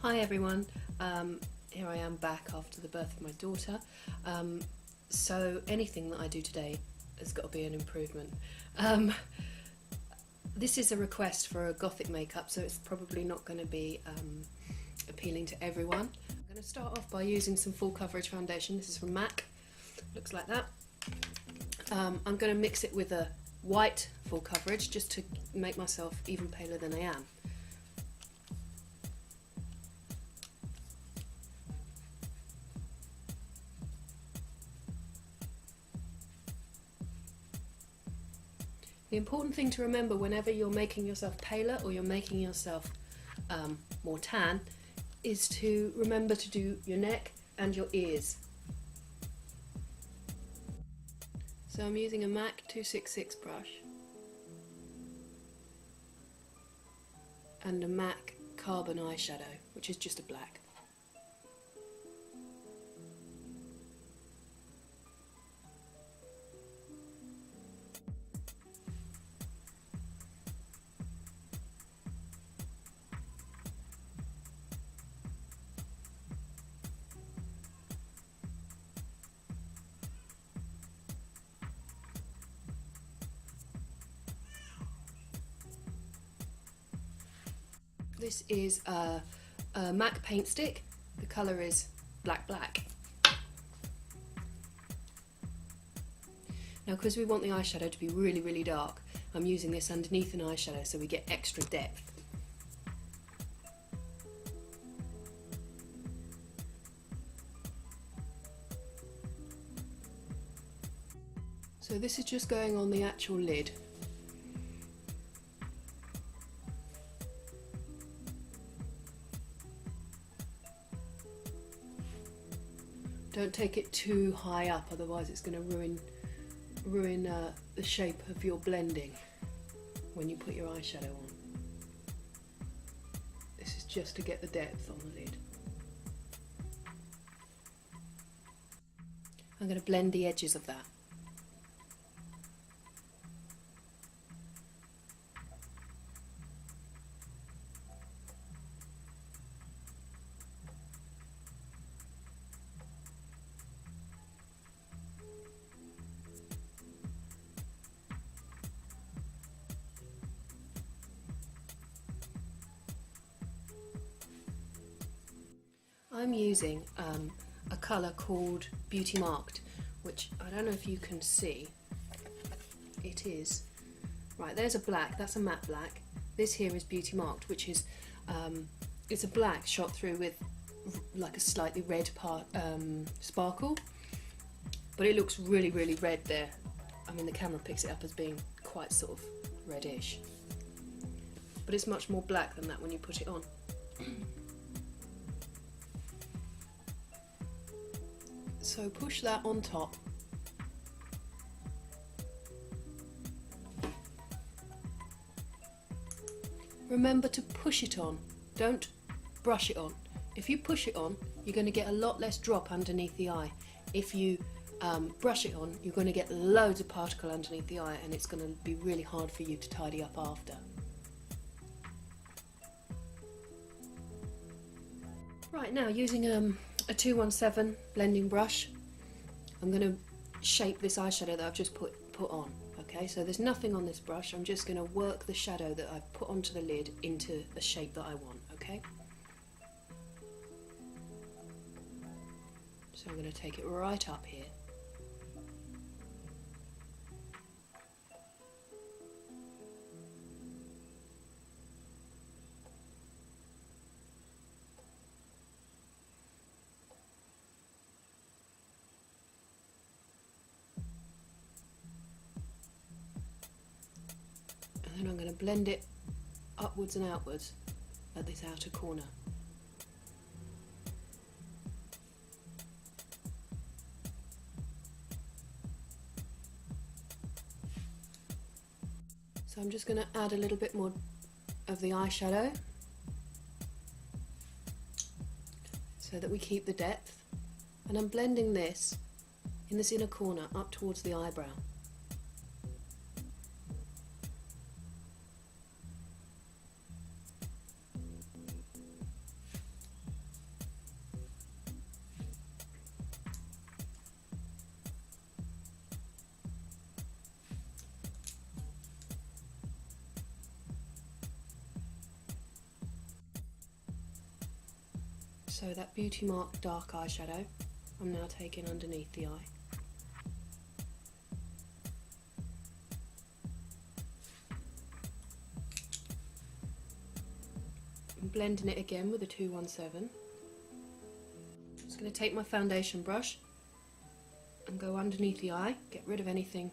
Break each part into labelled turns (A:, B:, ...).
A: Hi everyone, here I am back after the birth of my daughter. So anything that I do today has got to be an improvement. This is a request for a Gothic makeup, so it's probably not going to be appealing to everyone. I'm going to start off by using some full coverage foundation. This is from MAC, looks like that. I'm going to mix it with a white full coverage just to make myself even paler than I am. The important thing to remember whenever you're making yourself paler or you're making yourself more tan is to remember to do your neck and your ears. So I'm using a MAC 266 brush and a MAC carbon eyeshadow, which is just a black. This is a MAC paint stick. The colour is black. Now, because we want the eyeshadow to be really dark, I'm using this underneath an eyeshadow so we get extra depth. So this is just going on the actual lid. Don't take it too high up, otherwise it's going to ruin the shape of your blending when you put your eyeshadow on. This is just to get the depth on the lid. I'm going to blend the edges of that. I'm using a colour called Beauty Marked, which I don't know if you can see. It is, right, there's a black, that's a matte black. This here is Beauty Marked, which is, it's a black shot through with like a slightly red sparkle, but it looks really red there. I mean, the camera picks it up as being quite sort of reddish, but it's much more black than that when you put it on. So push that on top. Remember to push it on, don't brush it on. If you push it on, you're going to get a lot less drop underneath the eye. If you brush it on, you're going to get loads of particle underneath the eye, and it's going to be really hard for you to tidy up after. Right, now using a 217 blending brush, I'm going to shape this eyeshadow that I've just put on. Okay, so there's nothing on this brush, I'm just going to work the shadow that I've put onto the lid into the shape that I want, okay? So I'm going to take it right up here. And then I'm going to blend it upwards and outwards at this outer corner. So I'm just going to add a little bit more of the eyeshadow so that we keep the depth, and I'm blending this in this inner corner up towards the eyebrow. So that Beauty Mark dark eyeshadow, I'm now taking underneath the eye. I'm blending it again with a 217. I'm just going to take my foundation brush and go underneath the eye, get rid of anything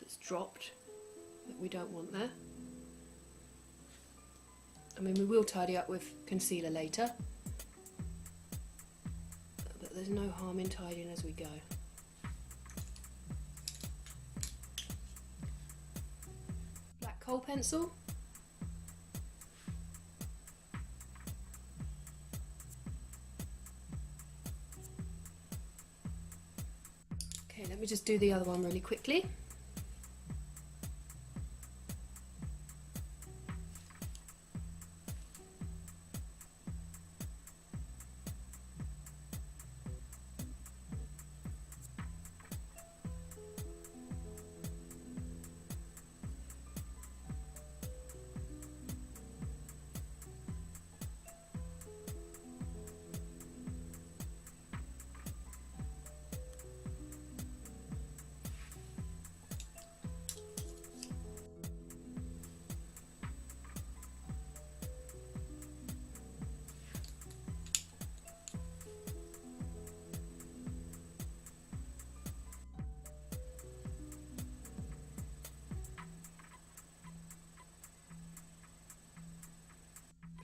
A: that's dropped that we don't want there. I mean, we will tidy up with concealer later, but there's no harm in tidying as we go. Black kohl pencil. Okay, let me just do the other one really quickly.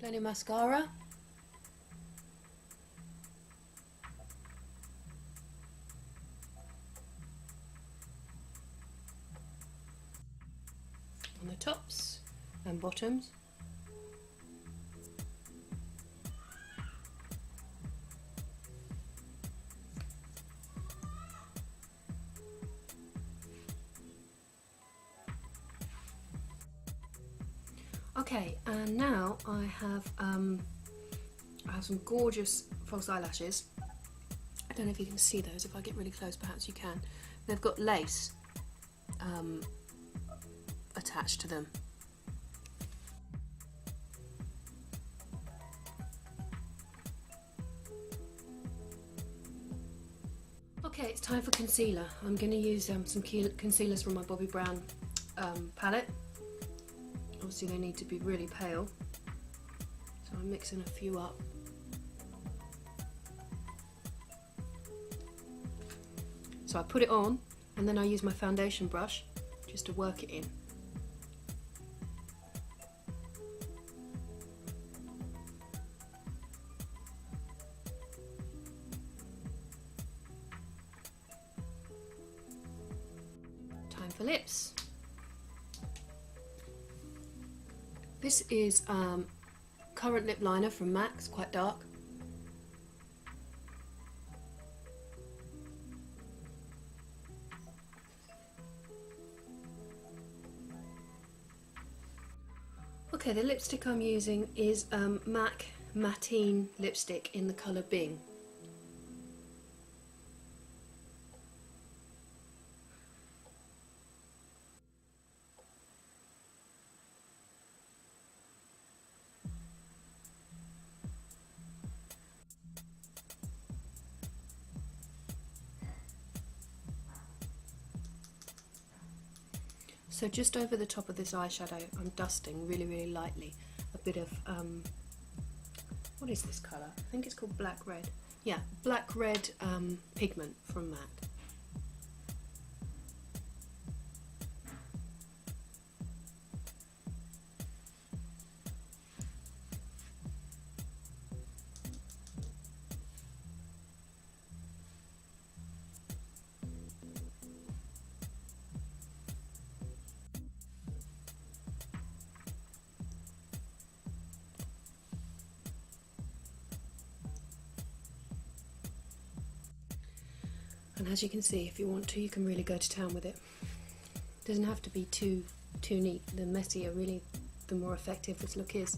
A: Plenty of mascara. On the tops and bottoms. Okay, and now I have some gorgeous false eyelashes. I don't know if you can see those. If I get really close, perhaps you can. They've got lace attached to them. Okay, it's time for concealer. I'm going to use some concealers from my Bobbi Brown palette. Obviously they need to be really pale, so I'm mixing a few up. So I put it on and then I use my foundation brush just to work it in. Time for lips. This is currant lip liner from MAC, it's quite dark. Okay, the lipstick I'm using is MAC Mattine lipstick in the colour Bing. So just over the top of this eyeshadow, I'm dusting really, really lightly a bit of, what is this colour? I think it's called Black Red. Yeah, Black Red pigment from MAC. And as you can see, if you want to, you can really go to town with it. It doesn't have to be too neat. The messier, really, the more effective this look is.